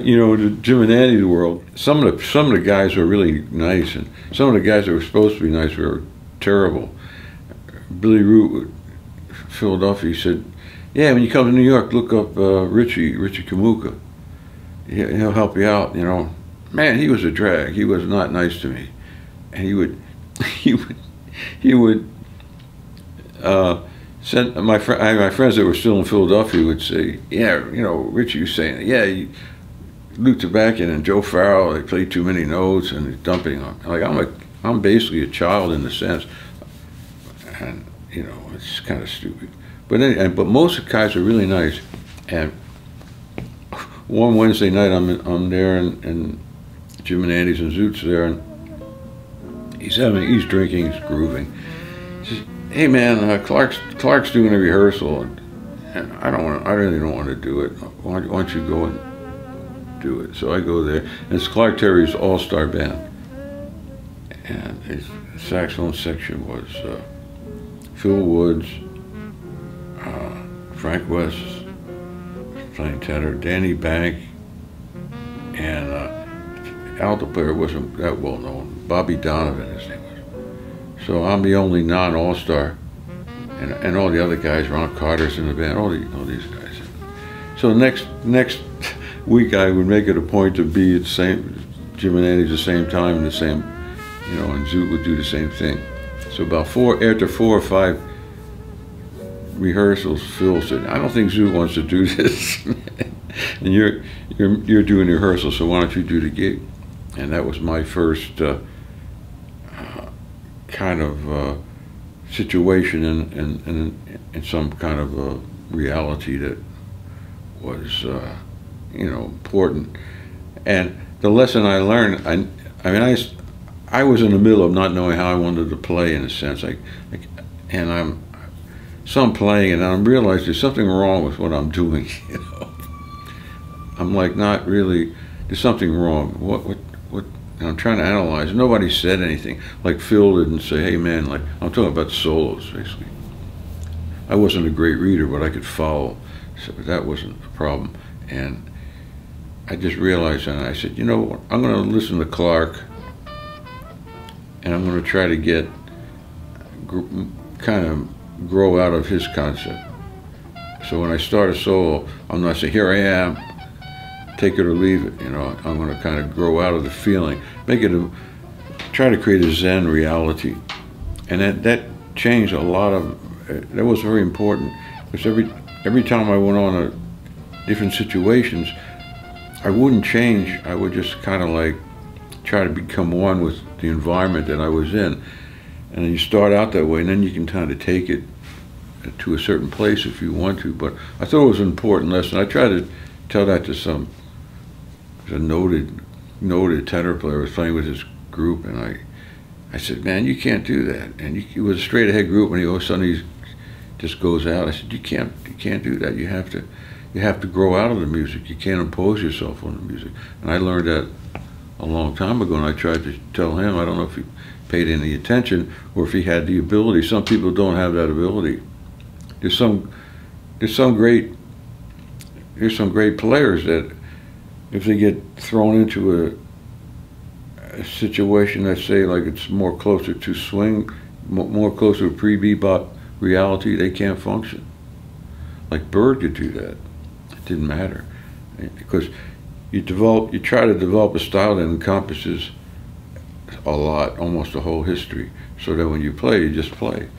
you know, the Jim and Andy's world, some of the guys were really nice, and some of the guys that were supposed to be nice were terrible. Billy Root, Philadelphia, he said, "Yeah, when you come to New York, look up Richie Kamuka. He'll help you out." You know, man, he was a drag. He was not nice to me, and he would send my friends that were still in Philadelphia would say, "Yeah, you know, Richie was saying, yeah, Luke Tabackin and Joe Farrell, they play too many notes and he's dumping on." Like I'm basically a child in the sense, and you know, it's kind of stupid. But anyway, but most of the guys are really nice. And one Wednesday night, I'm there, and Jim and Andy's and Zoot's there, and he's drinking, he's grooving. He says, "Hey man, Clark's doing a rehearsal, and I really don't want to do it. Why don't you go and do it?" So I go there, and it's Clark Terry's all-star band, and his saxophone section was Phil Woods, Frank West playing tenor, Danny Bank, and alto player wasn't that well known, Bobby Donovan his name was. So I'm the only non-all-star, and all the other guys, Ron Carter's in the band, all these guys. So next week I would make it a point to be at the same, Jim and Andy's the same time and the same, you know, and Zoot would do the same thing. So after 4 or 5 rehearsals, Phil said, "I don't think Zoot wants to do this, and you're doing the rehearsal, so why don't you do the gig?" And that was my first kind of situation in some kind of reality that was you know, important. And the lesson I learned, I was in the middle of not knowing how I wanted to play, in a sense, and I'm playing, and I'm realizing there's something wrong with what I'm doing. You know, I'm like, not really. There's something wrong. What? And I'm trying to analyze. Nobody said anything. Like Phil didn't say, "Hey man," like I'm talking about solos basically. I wasn't a great reader, but I could follow, so that wasn't a problem. And I just realized, and I said, you know what? I'm going to listen to Clark, and I'm going to try to get kind of grow out of his concept. So when I start a solo, I'm not saying, "Here I am, take it or leave it." You know, I'm going to kind of grow out of the feeling, try to create a Zen reality. And that changed a lot of, that was very important, because every time I went on different situations, I wouldn't change. I would just kind of like try to become one with the environment that I was in. And then you start out that way, and then you can kind of take it to a certain place if you want to. But I thought it was an important lesson. I tried to tell that to a noted tenor player was playing with his group, and I said, "Man, you can't do that." And it was a straight ahead group, and all of a sudden he just goes out. I said, you can't do that. You have to grow out of the music. You can't impose yourself on the music." And I learned that a long time ago, and I tried to tell him. I don't know if he paid any attention or if he had the ability. Some people don't have that ability. There's some great players that, if they get thrown into a situation that, say, like it's more closer to swing, more closer to pre-bebop reality, they can't function. Like Byrd could do that. It didn't matter, because you try to develop a style that encompasses a lot, almost the whole history, so that when you play, you just play.